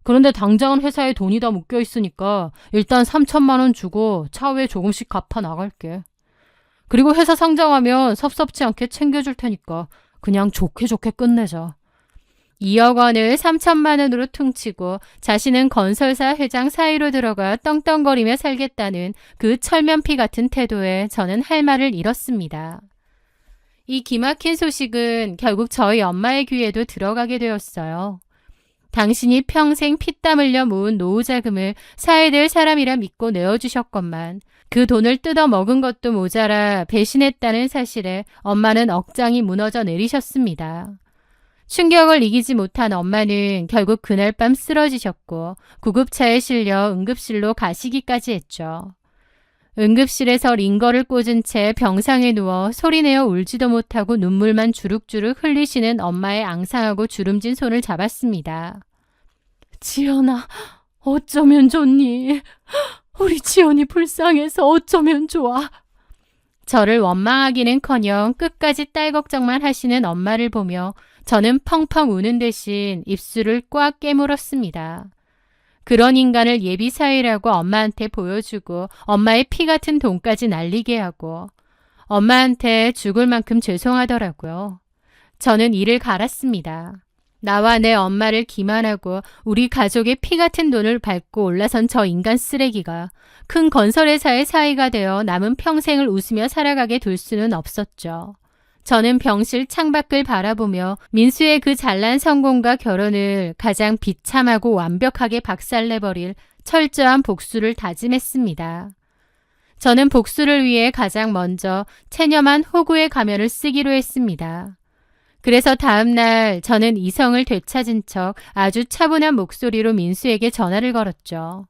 그런데 당장은 회사에 돈이 다 묶여 있으니까 일단 3천만 원 주고 차후에 조금씩 갚아 나갈게. 그리고 회사 상장하면 섭섭치 않게 챙겨줄 테니까 그냥 좋게 좋게 끝내자. 2억 원을 3천만 원으로 퉁치고 자신은 건설사 회장 사이로 들어가 떵떵거리며 살겠다는 그 철면피 같은 태도에 저는 할 말을 잃었습니다. 이 기막힌 소식은 결국 저희 엄마의 귀에도 들어가게 되었어요. 당신이 평생 피땀 흘려 모은 노후 자금을 사해될 사람이라 믿고 내어주셨건만 그 돈을 뜯어 먹은 것도 모자라 배신했다는 사실에 엄마는 억장이 무너져 내리셨습니다. 충격을 이기지 못한 엄마는 결국 그날 밤 쓰러지셨고 구급차에 실려 응급실로 가시기까지 했죠. 응급실에서 링거를 꽂은 채 병상에 누워 소리내어 울지도 못하고 눈물만 주룩주룩 흘리시는 엄마의 앙상하고 주름진 손을 잡았습니다. 지연아, 어쩌면 좋니? 우리 지연이 불쌍해서 어쩌면 좋아. 저를 원망하기는커녕 끝까지 딸 걱정만 하시는 엄마를 보며 저는 펑펑 우는 대신 입술을 꽉 깨물었습니다. 그런 인간을 예비 사위라고 엄마한테 보여주고 엄마의 피 같은 돈까지 날리게 하고 엄마한테 죽을 만큼 죄송하더라고요. 저는 이를 갈았습니다. 나와 내 엄마를 기만하고 우리 가족의 피 같은 돈을 밟고 올라선 저 인간 쓰레기가 큰 건설회사의 사위가 되어 남은 평생을 웃으며 살아가게 둘 수는 없었죠. 저는 병실 창밖을 바라보며 민수의 그 잘난 성공과 결혼을 가장 비참하고 완벽하게 박살내버릴 철저한 복수를 다짐했습니다. 저는 복수를 위해 가장 먼저 체념한 호구의 가면을 쓰기로 했습니다. 그래서 다음 날 저는 이성을 되찾은 척 아주 차분한 목소리로 민수에게 전화를 걸었죠.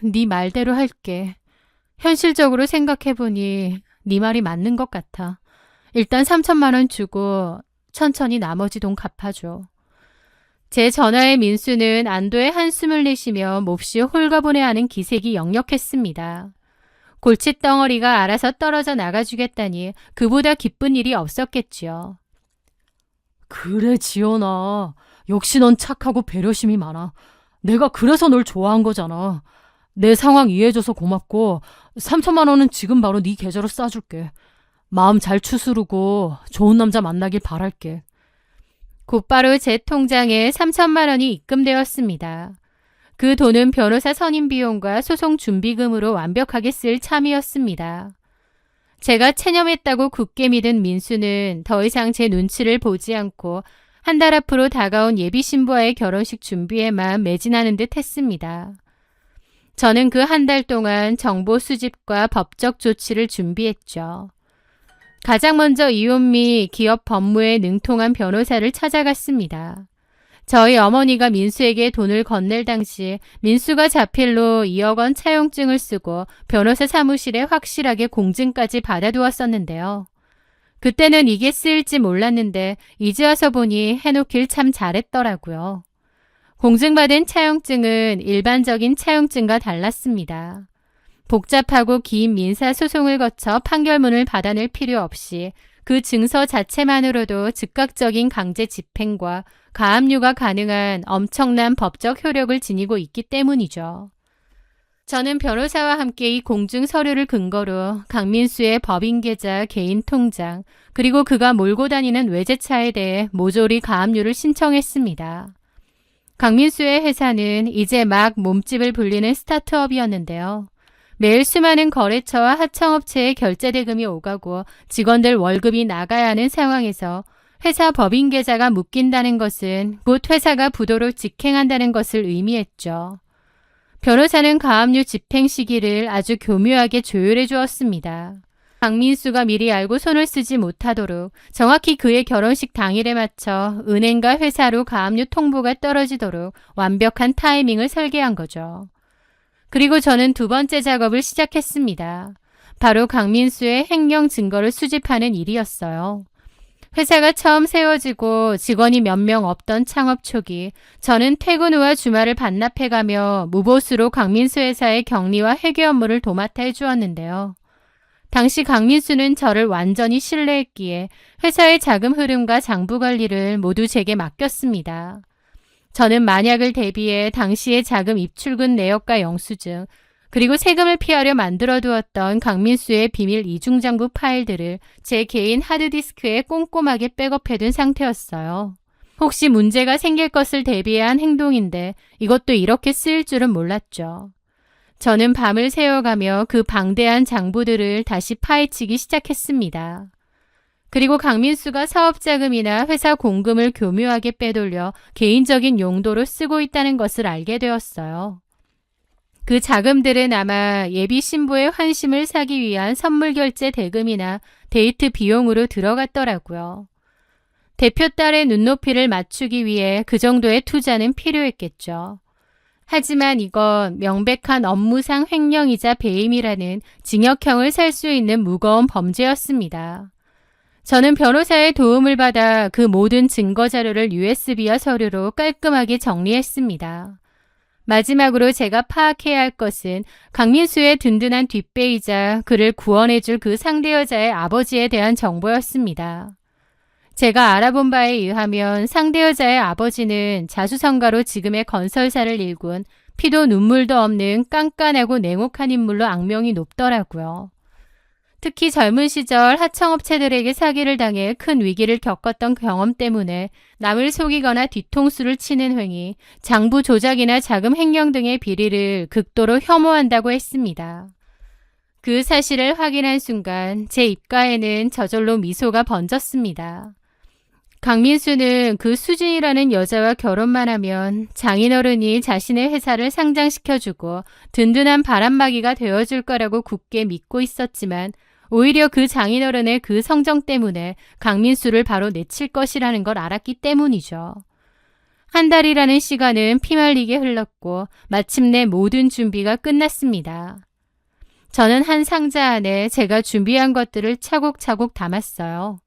네 말대로 할게. 현실적으로 생각해보니 네 말이 맞는 것 같아. 일단 3천만 원 주고 천천히 나머지 돈 갚아줘. 제 전화에 민수는 안도의 한숨을 내쉬며 몹시 홀가분해하는 기색이 역력했습니다. 골칫덩어리가 알아서 떨어져 나가주겠다니 그보다 기쁜 일이 없었겠지요. 그래 지연아. 역시 넌 착하고 배려심이 많아. 내가 그래서 널 좋아한 거잖아. 내 상황 이해해줘서 고맙고 3천만 원은 지금 바로 네 계좌로 쏴줄게. 마음 잘 추스르고 좋은 남자 만나길 바랄게. 곧바로 제 통장에 3천만 원이 입금되었습니다. 그 돈은 변호사 선임 비용과 소송 준비금으로 완벽하게 쓸 참이었습니다. 제가 체념했다고 굳게 믿은 민수는 더 이상 제 눈치를 보지 않고 한 달 앞으로 다가온 예비 신부와의 결혼식 준비에만 매진하는 듯 했습니다. 저는 그 한 달 동안 정보 수집과 법적 조치를 준비했죠. 가장 먼저 이혼 및 기업 법무에 능통한 변호사를 찾아갔습니다. 저희 어머니가 민수에게 돈을 건넬 당시 민수가 자필로 2억 원 차용증을 쓰고 변호사 사무실에 확실하게 공증까지 받아두었었는데요. 그때는 이게 쓰일지 몰랐는데 이제 와서 보니 해놓길 참 잘했더라고요. 공증받은 차용증은 일반적인 차용증과 달랐습니다. 복잡하고 긴 민사소송을 거쳐 판결문을 받아낼 필요 없이 그 증서 자체만으로도 즉각적인 강제 집행과 가압류가 가능한 엄청난 법적 효력을 지니고 있기 때문이죠. 저는 변호사와 함께 이 공증 서류를 근거로 강민수의 법인 계좌, 개인 통장, 그리고 그가 몰고 다니는 외제차에 대해 모조리 가압류를 신청했습니다. 강민수의 회사는 이제 막 몸집을 불리는 스타트업이었는데요. 매일 수많은 거래처와 하청업체의 결제 대금이 오가고 직원들 월급이 나가야 하는 상황에서 회사 법인 계좌가 묶인다는 것은 곧 회사가 부도로 직행한다는 것을 의미했죠. 변호사는 가압류 집행 시기를 아주 교묘하게 조율해 주었습니다. 강민수가 미리 알고 손을 쓰지 못하도록 정확히 그의 결혼식 당일에 맞춰 은행과 회사로 가압류 통보가 떨어지도록 완벽한 타이밍을 설계한 거죠. 그리고 저는 두 번째 작업을 시작했습니다. 바로 강민수의 횡령 증거를 수집하는 일이었어요. 회사가 처음 세워지고 직원이 몇 명 없던 창업 초기, 저는 퇴근 후와 주말을 반납해가며 무보수로 강민수 회사의 격리와 회계 업무를 도맡아 해주었는데요. 당시 강민수는 저를 완전히 신뢰했기에 회사의 자금 흐름과 장부 관리를 모두 제게 맡겼습니다. 저는 만약을 대비해 당시의 자금 입출금 내역과 영수증, 그리고 세금을 피하려 만들어 두었던 강민수의 비밀 이중장부 파일들을 제 개인 하드디스크에 꼼꼼하게 백업해둔 상태였어요. 혹시 문제가 생길 것을 대비한 행동인데 이것도 이렇게 쓰일 줄은 몰랐죠. 저는 밤을 새워가며 그 방대한 장부들을 다시 파헤치기 시작했습니다. 그리고 강민수가 사업자금이나 회사 공금을 교묘하게 빼돌려 개인적인 용도로 쓰고 있다는 것을 알게 되었어요. 그 자금들은 아마 예비 신부의 환심을 사기 위한 선물 결제 대금이나 데이트 비용으로 들어갔더라고요. 대표 딸의 눈높이를 맞추기 위해 그 정도의 투자는 필요했겠죠. 하지만 이건 명백한 업무상 횡령이자 배임이라는 징역형을 살 수 있는 무거운 범죄였습니다. 저는 변호사의 도움을 받아 그 모든 증거 자료를 USB와 서류로 깔끔하게 정리했습니다. 마지막으로 제가 파악해야 할 것은 강민수의 든든한 뒷배이자 그를 구원해줄 그 상대 여자의 아버지에 대한 정보였습니다. 제가 알아본 바에 의하면 상대 여자의 아버지는 자수성가로 지금의 건설사를 일군 피도 눈물도 없는 깐깐하고 냉혹한 인물로 악명이 높더라고요. 특히 젊은 시절 하청업체들에게 사기를 당해 큰 위기를 겪었던 경험 때문에 남을 속이거나 뒤통수를 치는 행위, 장부 조작이나 자금 횡령 등의 비리를 극도로 혐오한다고 했습니다. 그 사실을 확인한 순간 제 입가에는 저절로 미소가 번졌습니다. 강민수는 그 수진이라는 여자와 결혼만 하면 장인어른이 자신의 회사를 상장시켜주고 든든한 바람막이가 되어줄 거라고 굳게 믿고 있었지만 오히려 그 장인어른의 그 성정 때문에 강민수를 바로 내칠 것이라는 걸 알았기 때문이죠. 한 달이라는 시간은 피말리게 흘렀고 마침내 모든 준비가 끝났습니다. 저는 한 상자 안에 제가 준비한 것들을 차곡차곡 담았어요.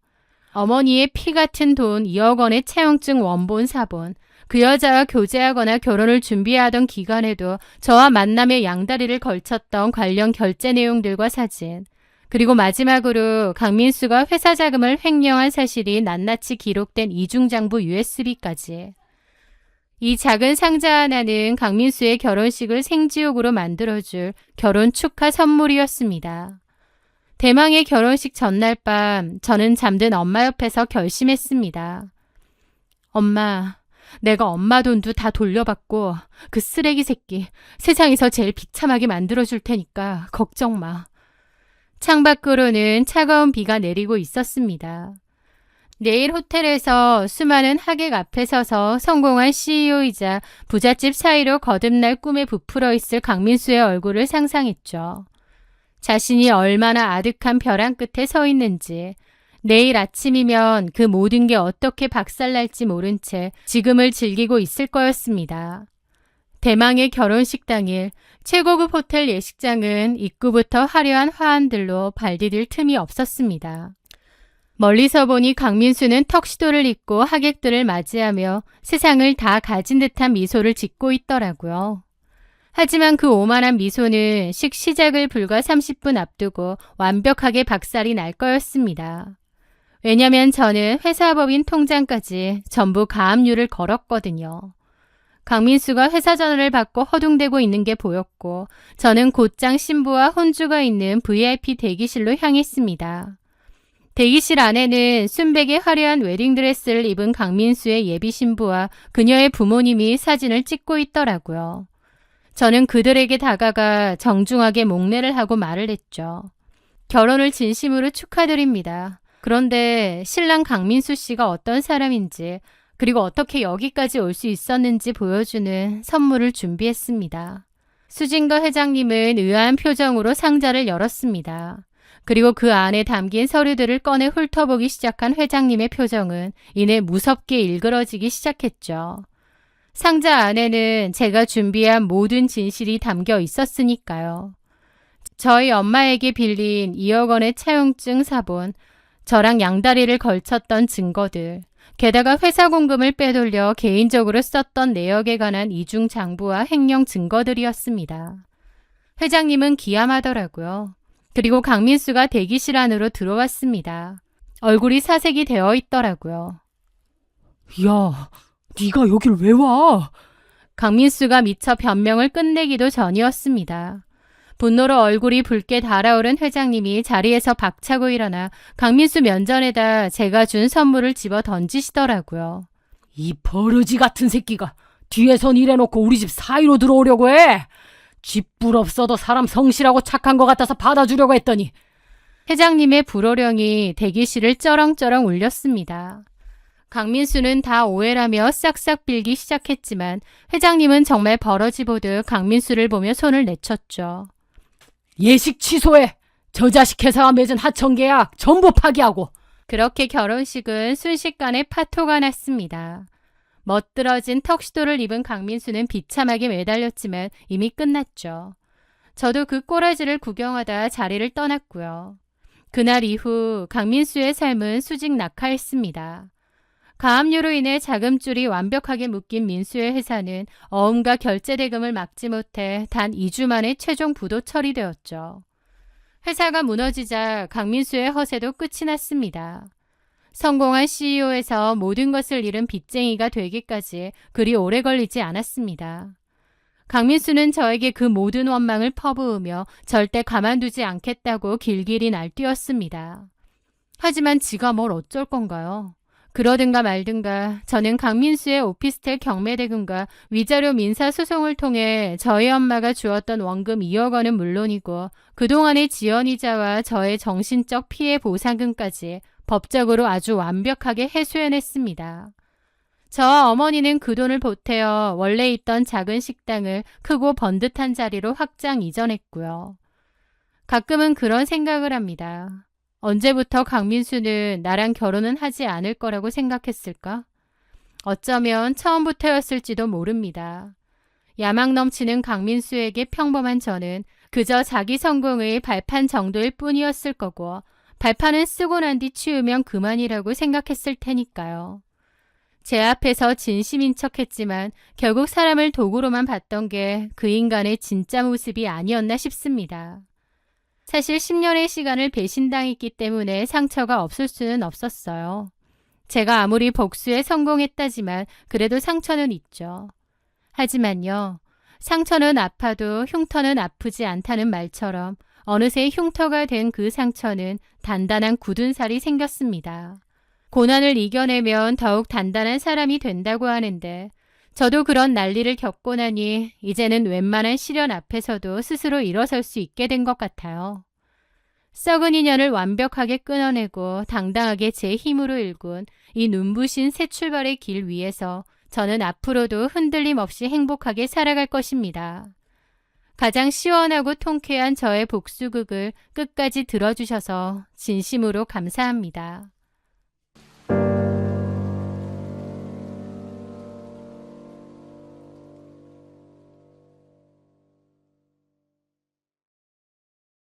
어머니의 피 같은 돈 2억 원의 채용증 원본 사본, 그 여자와 교제하거나 결혼을 준비하던 기간에도 저와 만남의 양다리를 걸쳤던 관련 결제 내용들과 사진, 그리고 마지막으로 강민수가 회사 자금을 횡령한 사실이 낱낱이 기록된 이중장부 USB까지. 이 작은 상자 하나는 강민수의 결혼식을 생지옥으로 만들어줄 결혼 축하 선물이었습니다. 대망의 결혼식 전날 밤 저는 잠든 엄마 옆에서 결심했습니다. 엄마, 내가 엄마 돈도 다 돌려받고 그 쓰레기 새끼 세상에서 제일 비참하게 만들어줄 테니까 걱정 마. 창밖으로는 차가운 비가 내리고 있었습니다. 내일 호텔에서 수많은 하객 앞에 서서 성공한 CEO이자 부잣집 사이로 거듭날 꿈에 부풀어 있을 강민수의 얼굴을 상상했죠. 자신이 얼마나 아득한 벼랑 끝에 서 있는지, 내일 아침이면 그 모든 게 어떻게 박살날지 모른 채 지금을 즐기고 있을 거였습니다. 대망의 결혼식 당일 최고급 호텔 예식장은 입구부터 화려한 화환들로 발디딜 틈이 없었습니다. 멀리서 보니 강민수는 턱시도를 입고 하객들을 맞이하며 세상을 다 가진 듯한 미소를 짓고 있더라고요. 하지만 그 오만한 미소는 시작을 불과 30분 앞두고 완벽하게 박살이 날 거였습니다. 왜냐면 저는 회사법인 통장까지 전부 가압류를 걸었거든요. 강민수가 회사 전화를 받고 허둥대고 있는 게 보였고 저는 곧장 신부와 혼주가 있는 VIP 대기실로 향했습니다. 대기실 안에는 순백의 화려한 웨딩드레스를 입은 강민수의 예비 신부와 그녀의 부모님이 사진을 찍고 있더라고요. 저는 그들에게 다가가 정중하게 목례를 하고 말을 했죠. 결혼을 진심으로 축하드립니다. 그런데 신랑 강민수 씨가 어떤 사람인지 그리고 어떻게 여기까지 올 수 있었는지 보여주는 선물을 준비했습니다. 수진과 회장님은 의아한 표정으로 상자를 열었습니다. 그리고 그 안에 담긴 서류들을 꺼내 훑어보기 시작한 회장님의 표정은 이내 무섭게 일그러지기 시작했죠. 상자 안에는 제가 준비한 모든 진실이 담겨 있었으니까요. 저희 엄마에게 빌린 2억 원의 차용증 사본, 저랑 양다리를 걸쳤던 증거들, 게다가 회사 공금을 빼돌려 개인적으로 썼던 내역에 관한 이중 장부와 횡령 증거들이었습니다. 회장님은 기함하더라고요. 그리고 강민수가 대기실 안으로 들어왔습니다. 얼굴이 사색이 되어 있더라고요. 야, 네가 여길 왜 와? 강민수가 미처 변명을 끝내기도 전이었습니다. 분노로 얼굴이 붉게 달아오른 회장님이 자리에서 박차고 일어나 강민수 면전에다 제가 준 선물을 집어 던지시더라고요. 이 버러지 같은 새끼가 뒤에선 일해놓고 우리 집 사이로 들어오려고 해. 쥐뿔 없어도 사람 성실하고 착한 것 같아서 받아주려고 했더니. 회장님의 불호령이 대기실을 쩌렁쩌렁 울렸습니다. 강민수는 다 오해라며 싹싹 빌기 시작했지만 회장님은 정말 버러지 보듯 강민수를 보며 손을 내쳤죠. 예식 취소해. 저 자식 회사와 맺은 하청계약 전부 파기하고. 그렇게 결혼식은 순식간에 파토가 났습니다. 멋들어진 턱시도를 입은 강민수는 비참하게 매달렸지만 이미 끝났죠. 저도 그 꼬라지를 구경하다 자리를 떠났고요. 그날 이후 강민수의 삶은 수직 낙하했습니다. 가압류로 인해 자금줄이 완벽하게 묶인 민수의 회사는 어음과 결제 대금을 막지 못해 단 2주 만에 최종 부도 처리되었죠. 회사가 무너지자 강민수의 허세도 끝이 났습니다. 성공한 CEO에서 모든 것을 잃은 빚쟁이가 되기까지 그리 오래 걸리지 않았습니다. 강민수는 저에게 그 모든 원망을 퍼부으며 절대 가만두지 않겠다고 길길이 날뛰었습니다. 하지만 지가 뭘 어쩔 건가요? 그러든가 말든가 저는 강민수의 오피스텔 경매대금과 위자료 민사소송을 통해 저희 엄마가 주었던 원금 2억 원은 물론이고 그동안의 지연이자와 저의 정신적 피해 보상금까지 법적으로 아주 완벽하게 해소해냈습니다. 저와 어머니는 그 돈을 보태어 원래 있던 작은 식당을 크고 번듯한 자리로 확장 이전했고요. 가끔은 그런 생각을 합니다. 언제부터 강민수는 나랑 결혼은 하지 않을 거라고 생각했을까? 어쩌면 처음부터였을지도 모릅니다. 야망 넘치는 강민수에게 평범한 저는 그저 자기 성공의 발판 정도일 뿐이었을 거고 발판은 쓰고 난 뒤 치우면 그만이라고 생각했을 테니까요. 제 앞에서 진심인 척했지만 결국 사람을 도구로만 봤던 게 그 인간의 진짜 모습이 아니었나 싶습니다. 사실 10년의 시간을 배신당했기 때문에 상처가 없을 수는 없었어요. 제가 아무리 복수에 성공했다지만 그래도 상처는 있죠. 하지만요, 상처는 아파도 흉터는 아프지 않다는 말처럼 어느새 흉터가 된 그 상처는 단단한 굳은 살이 생겼습니다. 고난을 이겨내면 더욱 단단한 사람이 된다고 하는데 저도 그런 난리를 겪고 나니 이제는 웬만한 시련 앞에서도 스스로 일어설 수 있게 된 것 같아요. 썩은 인연을 완벽하게 끊어내고 당당하게 제 힘으로 일군 이 눈부신 새 출발의 길 위에서 저는 앞으로도 흔들림 없이 행복하게 살아갈 것입니다. 가장 시원하고 통쾌한 저의 복수극을 끝까지 들어주셔서 진심으로 감사합니다.